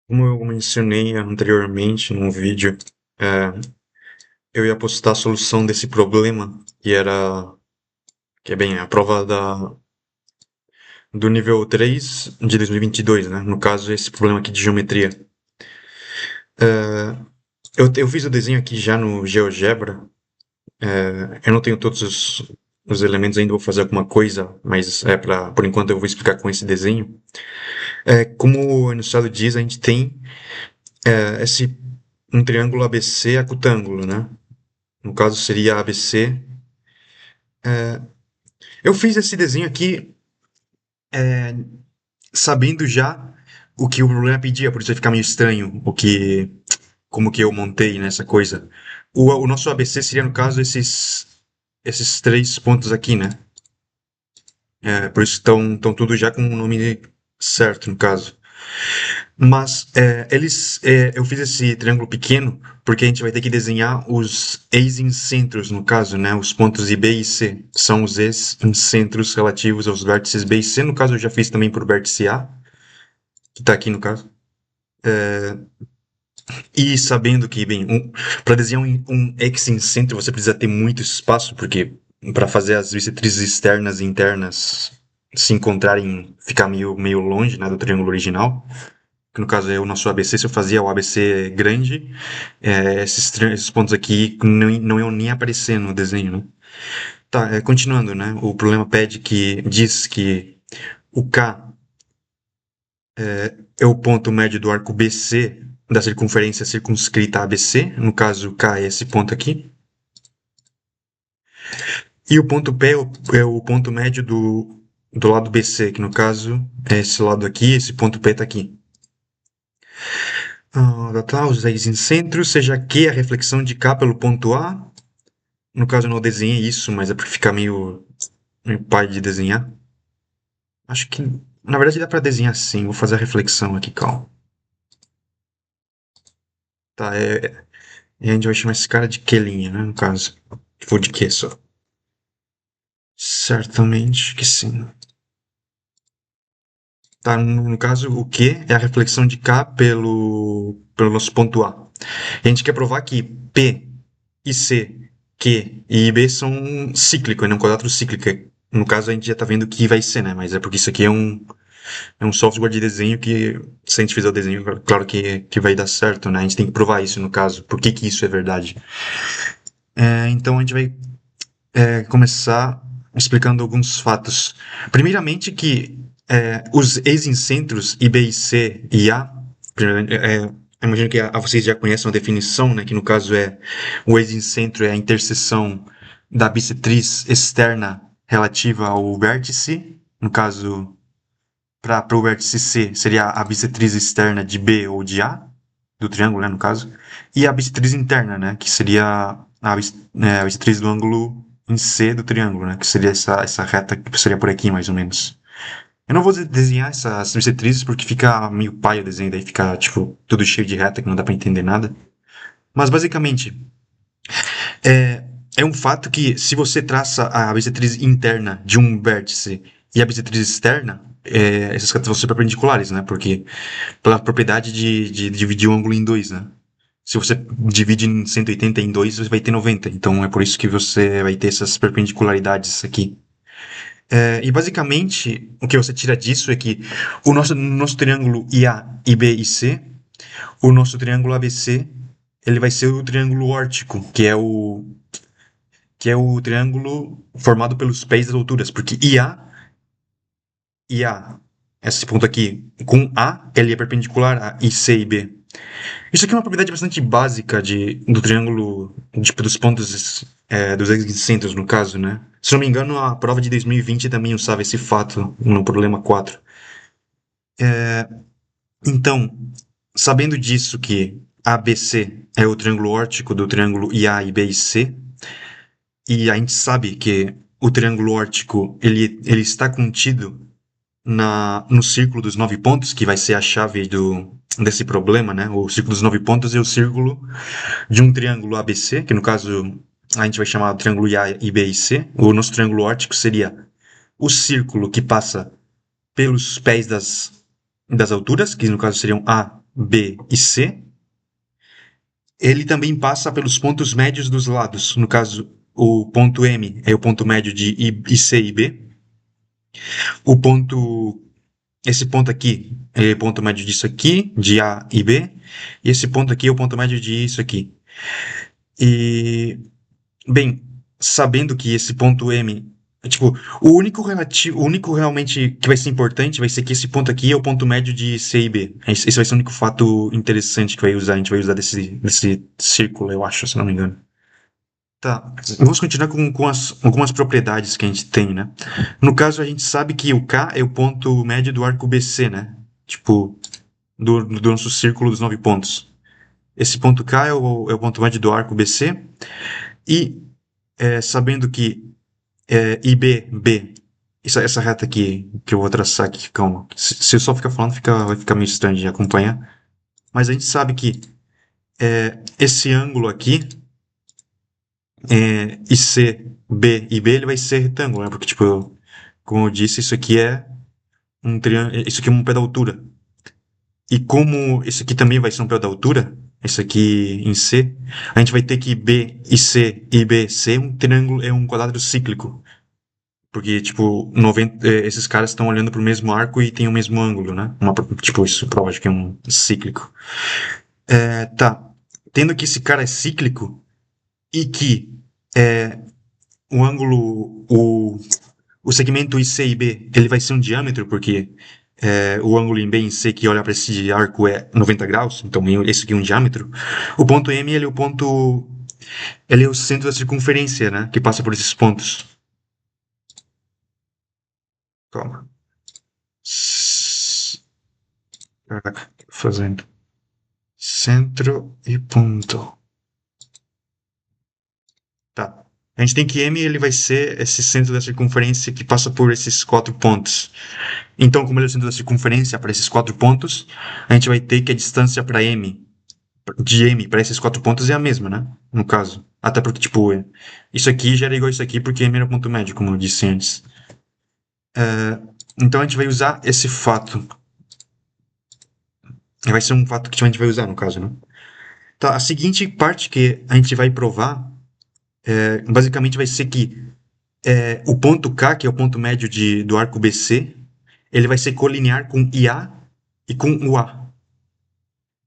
Como eu mencionei anteriormente num vídeo, é, eu ia postar a solução desse problema, que é bem a prova do nível 3 de 2022, né? No caso, esse problema aqui de geometria. É, eu fiz o desenho aqui já no GeoGebra. Eu não tenho todos os elementos ainda, vou fazer alguma coisa, mas por enquanto eu vou explicar com esse desenho. Como o enunciado diz, a gente tem um triângulo ABC acutângulo, né? No caso seria ABC. Eu fiz esse desenho aqui sabendo já o que o problema pedia, por isso vai ficar meio estranho como que eu montei nessa coisa. O nosso ABC seria, no caso, esses três pontos aqui, né? Por isso estão tudo já com o nome certo, no caso. Mas eu fiz esse triângulo pequeno porque a gente vai ter que desenhar os ex-incentros, no caso, né? Os pontos I, B e C. São os ex-incentros relativos aos vértices B e C. No caso, eu já fiz também para o vértice A, que está aqui no caso. E sabendo que, bem, para desenhar um ex-incentro você precisa ter muito espaço, porque para fazer as bissetrizes externas e internas se encontrarem, ficar meio longe, né, do triângulo original, que no caso é o nosso ABC. Se eu fazia o ABC grande, esses pontos aqui não iam nem aparecer no desenho, né? Tá, continuando, né? O problema diz que o K é o ponto médio do arco BC da circunferência circunscrita ABC. No caso, K é esse ponto aqui. E o ponto P é o ponto médio do lado BC, que no caso é esse lado aqui. Esse ponto P está aqui. Os ex-incentros, seja Q a reflexão de K pelo ponto A. No caso, eu não desenhei isso, mas é porque fica meio pai de desenhar. Acho que, na verdade, dá para desenhar sim. Vou fazer a reflexão aqui, calma. Tá, e a gente vai chamar esse cara de Quelinha, né? No caso. Tipo, de Q só. Certamente que sim. Tá, no caso, o Q é a reflexão de K pelo nosso ponto A. E a gente quer provar que P e C, Q e B são cíclicos, não quadratura cíclica. No caso, a gente já tá vendo que vai ser, né? Mas é porque isso aqui é um software de desenho que, se a gente fizer o desenho, claro que vai dar certo, né? A gente tem que provar isso, no caso. Por que que isso é verdade? Então, a gente vai começar explicando alguns fatos. Primeiramente que os ex-incentros I, B, I, C e A, imagino que vocês já conhecem a definição, né, que no caso o ex-incentro é a interseção da bissetriz externa relativa ao vértice, no caso, para o vértice C, seria a bissetriz externa de B ou de A, do triângulo, né, no caso, e a bissetriz interna, né, que seria a bissetriz do ângulo em C do triângulo, né, que seria essa reta que seria por aqui, mais ou menos. Eu não vou desenhar essas bissetrizes porque fica meio paia o desenho, daí fica, tipo, tudo cheio de reta que não dá para entender nada. Mas, basicamente, é, é um fato que se você traça a bissetriz interna de um vértice e a bissetriz externa, essas retas vão ser perpendiculares, né? Porque pela propriedade de dividir o ângulo em dois, né? Se você divide em 180 em dois, você vai ter 90. Então é por isso que você vai ter essas perpendicularidades aqui. E basicamente, o que você tira disso é que o nosso triângulo IA, IB e C, o nosso triângulo ABC, ele vai ser o triângulo órtico, que é o triângulo formado pelos pés das alturas, porque IA, esse ponto aqui, com A, ele é perpendicular a IC e B. Isso aqui é uma propriedade bastante básica do triângulo, tipo, dos pontos dos excêntricos, no caso, né? Se não me engano, a prova de 2020 também usava esse fato no problema 4. Então, sabendo disso que ABC é o triângulo órtico do triângulo IA e B e C, e a gente sabe que o triângulo órtico ele está contido no círculo dos 9 pontos, que vai ser a chave desse problema, né? O círculo dos 9 pontos é o círculo de um triângulo ABC, que no caso a gente vai chamar de triângulo IA e B e C. O nosso triângulo órtico seria o círculo que passa pelos pés das alturas, que no caso seriam A, B e C, ele também passa pelos pontos médios dos lados. No caso, o ponto M é o ponto médio de I, C e B. O ponto, esse ponto aqui é o ponto médio disso aqui, de A e B. E esse ponto aqui é o ponto médio de isso aqui. E, bem, sabendo que esse ponto M, tipo, o único realmente que vai ser importante vai ser que esse ponto aqui é o ponto médio de C e B. Esse vai ser o único fato interessante que vai usar. A gente vai usar desse círculo, eu acho, se não me engano. Tá, vamos continuar com algumas propriedades que a gente tem, né? No caso, a gente sabe que o K é o ponto médio do arco BC, né? Tipo, do nosso círculo dos 9 pontos. Esse ponto K é o ponto médio do arco BC. E sabendo que IB, B, essa reta aqui que eu vou traçar aqui, calma. Se eu só ficar falando, vai ficar meio estranho de acompanhar. Mas a gente sabe que esse ângulo aqui e C, B e B, ele vai ser retângulo, né? Porque, tipo, como eu disse, isso aqui é um triângulo, isso aqui é um pé da altura. E como isso aqui também vai ser um pé da altura, isso aqui em C, a gente vai ter que B e C e B, C é um triângulo, é um quadrado cíclico. Porque, tipo, esses caras estão olhando para o mesmo arco e tem o mesmo ângulo, né? Tipo, isso prova que é um cíclico. Tá. Tendo que esse cara é cíclico e que o ângulo, o segmento IC e B, ele vai ser um diâmetro, porque o ângulo em B e em C que olha para esse arco é 90 graus, então esse aqui é um diâmetro. O ponto M, ele é o centro da circunferência, né? Que passa por esses pontos. Calma. Caraca, fazendo. Centro e ponto. Tá. A gente tem que M ele vai ser esse centro da circunferência que passa por esses 4 pontos. Então, como ele é o centro da circunferência para esses 4 pontos, a gente vai ter que a distância para de M para esses 4 pontos é a mesma, né? No caso. Até porque, tipo, isso aqui já era igual a isso aqui porque M era o ponto médio, como eu disse antes. Então a gente vai usar esse fato. Vai ser um fato que a gente vai usar, no caso, né? Tá, a seguinte parte que a gente vai provar, basicamente vai ser que o ponto K, que é o ponto médio do arco BC, ele vai ser colinear com IA e com UA.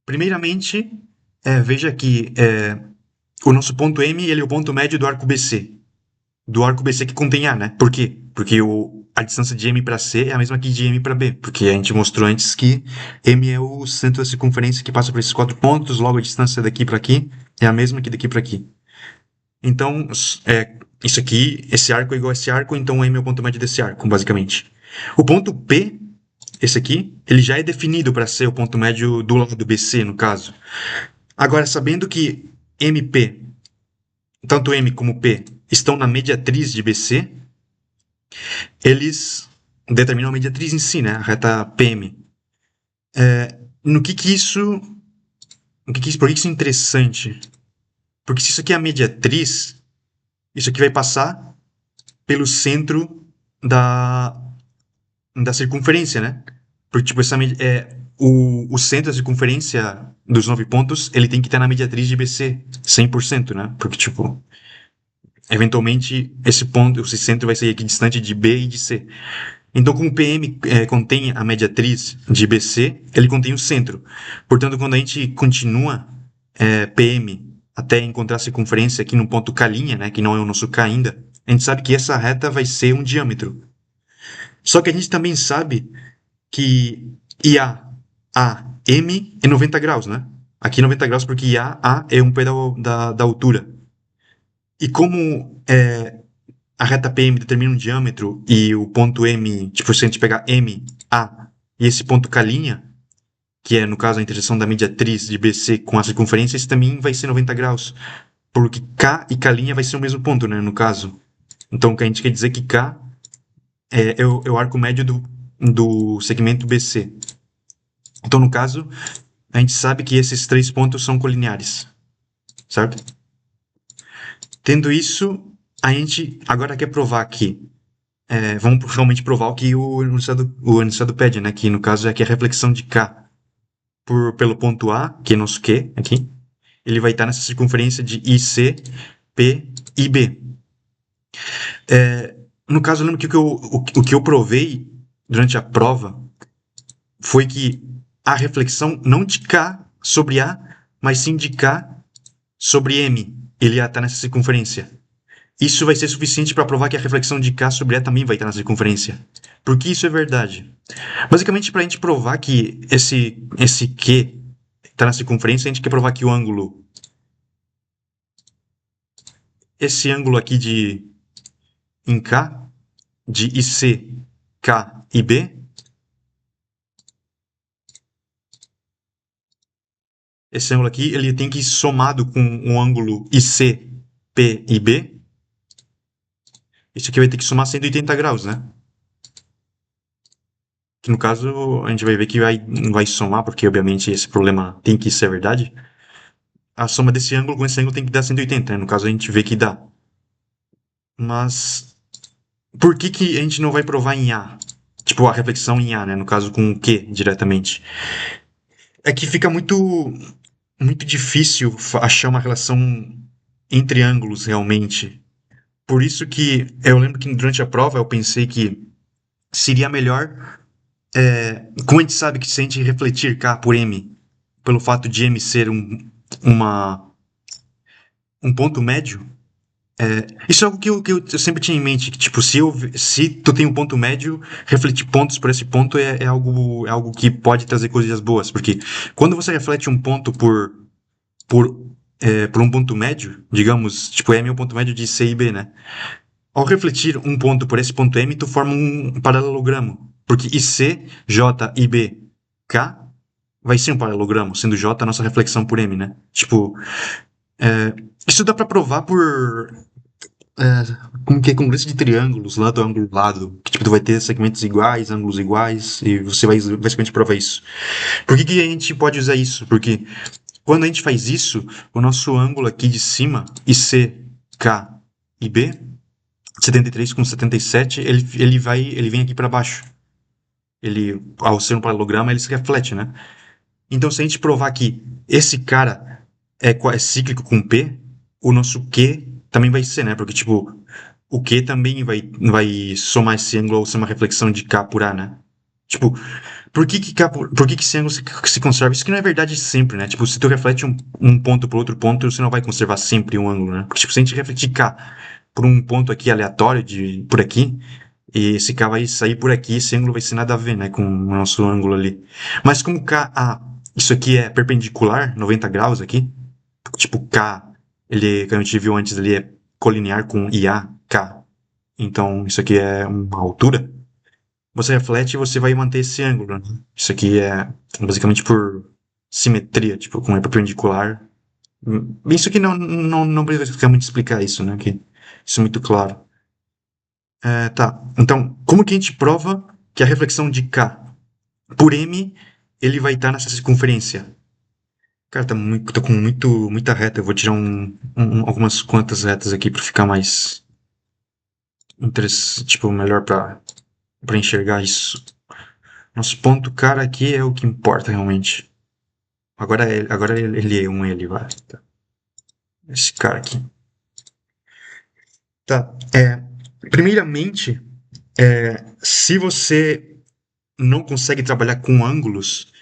Primeiramente, veja que o nosso ponto M ele é o ponto médio do arco BC. Do arco BC que contém A, né? Por quê? Porque a distância de M para C é a mesma que de M para B. Porque a gente mostrou antes que M é o centro da circunferência que passa por esses 4 pontos, logo a distância daqui para aqui é a mesma que daqui para aqui. Então, isso aqui, esse arco é igual a esse arco, então M é o ponto médio desse arco, basicamente. O ponto P, esse aqui, ele já é definido para ser o ponto médio do lado BC, no caso. Agora, sabendo que MP, tanto M como P, estão na mediatriz de BC, eles determinam a mediatriz em si, né? A reta PM. No que isso... Por que isso é interessante? Porque se isso aqui é a mediatriz, isso aqui vai passar pelo centro da circunferência, né? Porque, tipo, o centro da circunferência dos 9 pontos, ele tem que estar na mediatriz de BC, 100%, né? Porque, tipo, eventualmente, esse centro vai sair aqui distante de B e de C. Então, como o PM contém a mediatriz de BC, ele contém o centro. Portanto, quando a gente continua PM até encontrar a circunferência aqui no ponto K', né, que não é o nosso K ainda, a gente sabe que essa reta vai ser um diâmetro. Só que a gente também sabe que IA, A, M é 90 graus, né? Aqui 90 graus porque IA, A é um pé da altura. E como a reta PM determina um diâmetro e o ponto M, tipo, se a gente pegar M, A e esse ponto K', que é, no caso, a interseção da mediatriz de BC com a circunferência, esse também vai ser 90 graus. Porque K e K' vai ser o mesmo ponto, né, no caso. Então, a gente quer dizer que K é o arco médio do segmento BC. Então, no caso, a gente sabe que esses 3 pontos são colineares, certo? Tendo isso, a gente agora quer provar que vamos realmente provar o que o enunciado pede, né? Que no caso é que a reflexão de K pelo ponto A, que é nosso Q aqui, ele vai estar nessa circunferência de IC, P e B. No caso, eu lembro que o que eu provei durante a prova foi que a reflexão não de K sobre A, mas sim de K sobre M. Ele ia estar nessa circunferência. Isso vai ser suficiente para provar que a reflexão de K sobre E também vai estar na circunferência. Por que isso é verdade? Basicamente, para a gente provar que esse Q está na circunferência, a gente quer provar que o ângulo, esse ângulo aqui em K, de IC, K e B, esse ângulo aqui ele tem que ir somado com o ângulo IC, P e B. Isso aqui vai ter que somar 180 graus, né? Que no caso a gente vai ver que não vai somar, porque obviamente esse problema tem que ser verdade. A soma desse ângulo com esse ângulo tem que dar 180, né? No caso a gente vê que dá. Mas por que a gente não vai provar em A? Tipo, a reflexão em A, né? No caso com o Q diretamente. É que fica muito difícil achar uma relação entre ângulos realmente. Por isso que eu lembro que durante a prova eu pensei que seria melhor, como a gente sabe que se a gente refletir K por M, pelo fato de M ser uma, um ponto médio, isso é algo que eu sempre tinha em mente, que tipo, se tu tem um ponto médio, refletir pontos por esse ponto é algo que pode trazer coisas boas, porque quando você reflete um ponto por, por um ponto médio, digamos, tipo, M é um ponto médio de C e B, né? Ao refletir um ponto por esse ponto M, tu forma um paralelogramo. Porque IC, J, IB, K vai ser um paralelogramo, sendo J a nossa reflexão por M, né? Tipo, isso dá pra provar por como que é congruência de triângulos, lado, ângulo, lado. Que tipo, tu vai ter segmentos iguais, ângulos iguais, e você vai basicamente provar isso. Por que a gente pode usar isso? Porque quando a gente faz isso, o nosso ângulo aqui de cima, IC, K e B, 73 com 77, ele vem aqui para baixo. Ele, ao ser um paralelograma, ele se reflete, né? Então, se a gente provar que esse cara é cíclico com P, o nosso Q também vai ser, né? Porque, tipo, o Q também vai somar esse ângulo ou ser uma reflexão de K por A, né? Tipo, por que esse ângulo se conserva? Isso que não é verdade sempre, né? Tipo, se tu reflete um ponto por outro ponto, você não vai conservar sempre um ângulo, né? Porque, tipo, se a gente refletir K por um ponto aqui aleatório, por aqui, e esse K vai sair por aqui, esse ângulo vai ser nada a ver, né? Com o nosso ângulo ali. Mas como KA, isso aqui é perpendicular, 90 graus aqui, tipo K, ele, que a gente viu antes, ele é colinear com IA, K. Então, isso aqui é uma altura. Você reflete e você vai manter esse ângulo, né? Isso aqui é basicamente por simetria, tipo, como é perpendicular. Isso aqui não precisa realmente explicar isso, né? Que isso é muito claro. Tá. Então, como que a gente prova que a reflexão de K por M ele vai estar nessa circunferência? Cara, tô com muita reta. Eu vou tirar algumas quantas retas aqui para ficar mais tipo, melhor para enxergar isso. Nosso ponto cara aqui é o que importa realmente. Agora ele é um ele, vai. Tá. Esse cara aqui. Tá. Primeiramente, se você não consegue trabalhar com ângulos,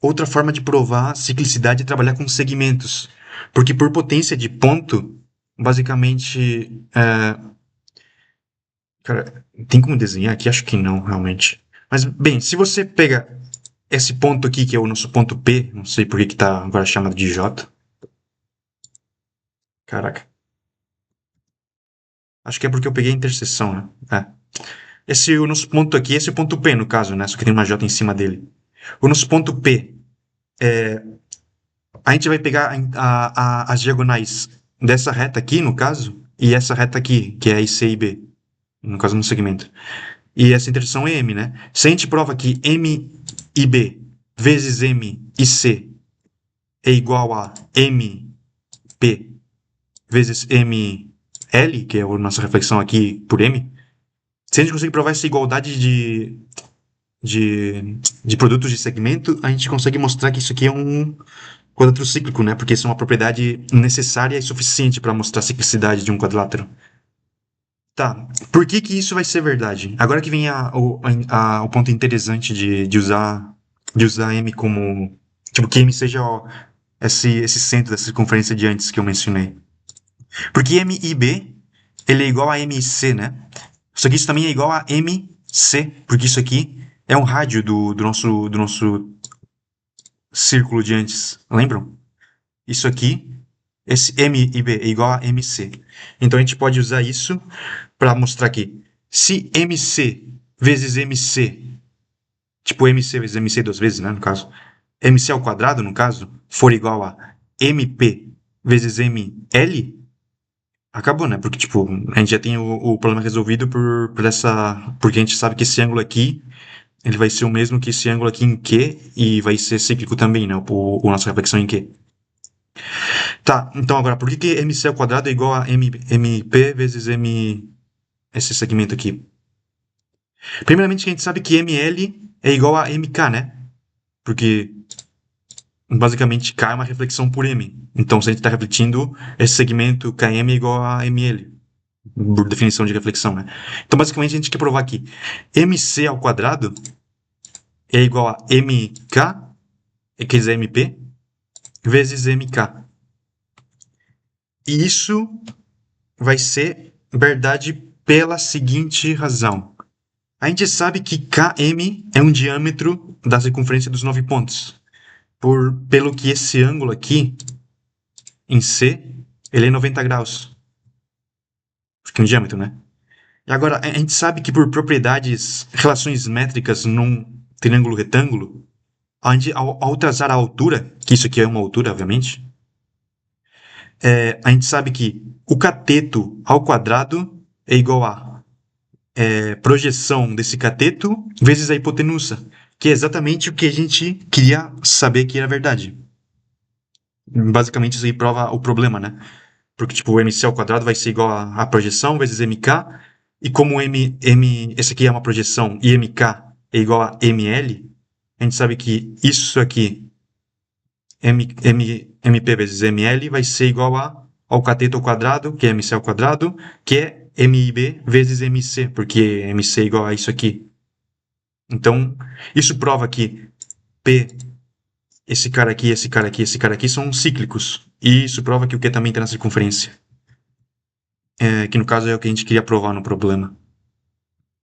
outra forma de provar ciclicidade é trabalhar com segmentos. Porque por potência de ponto, basicamente. Cara, tem como desenhar aqui? Acho que não, realmente. Mas, bem, se você pega esse ponto aqui, que é o nosso ponto P, não sei por que tá agora chamado de J. Caraca. Acho que é porque eu peguei a interseção, né? Esse o nosso ponto aqui, esse é o ponto P, no caso, né? Só que tem uma J em cima dele. O nosso ponto P, a gente vai pegar as diagonais dessa reta aqui, no caso, e essa reta aqui, que é IC e B, no caso, no segmento. E essa interseção é M, né? Se a gente prova que M e B vezes M e C é igual a M P vezes M L, que é a nossa reflexão aqui por M, se a gente conseguir provar essa igualdade de produtos de segmento, a gente consegue mostrar que isso aqui é um quadrátero cíclico, né? Porque isso é uma propriedade necessária e suficiente para mostrar a ciclicidade de um quadrilátero. Tá, por que que isso vai ser verdade? Agora que vem o ponto interessante de usar M como... Tipo, que M seja esse centro dessa circunferência de antes que eu mencionei. Porque MIB, ele é igual a MC, né? Só que isso também é igual a MC, porque isso aqui é um rádio do nosso círculo de antes. Lembram? Isso aqui, esse MIB é igual a MC. Então a gente pode usar isso para mostrar que se MC vezes MC, tipo MC vezes MC duas vezes, né, no caso, MC ao quadrado, no caso, for igual a MP vezes ML, acabou, né? Porque, tipo, a gente já tem o problema resolvido porque a gente sabe que esse ângulo aqui, ele vai ser o mesmo que esse ângulo aqui em Q e vai ser cíclico também, né? O nossa reflexão em Q. Tá, então agora, por que que MC ao quadrado é igual a MP vezes esse segmento aqui? Primeiramente, a gente sabe que ML é igual a MK, né? Porque, basicamente, K é uma reflexão por M. Então, se a gente está refletindo, esse segmento KM é igual a ML, por definição de reflexão, né? Então, basicamente, a gente quer provar que MC ao quadrado é igual a MK, quer dizer, MP, vezes MK. E isso vai ser verdade pela seguinte razão. A gente sabe que KM é um diâmetro da circunferência dos 9 pontos. Pelo que esse ângulo aqui, em C, ele é 90 graus. Porque é um diâmetro, né? E agora, a gente sabe que por propriedades, relações métricas num triângulo retângulo, ao traçar a altura, que isso aqui é uma altura, obviamente, a gente sabe que o cateto ao quadrado é igual a projeção desse cateto vezes a hipotenusa, que é exatamente o que a gente queria saber que era verdade. Basicamente, isso aí prova o problema, né? Porque, tipo, o MC ao quadrado vai ser igual a projeção vezes MK, e como esse aqui é uma projeção e MK é igual a ML, a gente sabe que isso aqui, MP vezes ML, vai ser igual ao cateto ao quadrado, que é MC ao quadrado, que é MIB vezes MC, porque MC é igual a isso aqui. Então, isso prova que P, esse cara aqui, esse cara aqui, esse cara aqui são cíclicos. E isso prova que o Q também está na circunferência. Que no caso é o que a gente queria provar no problema.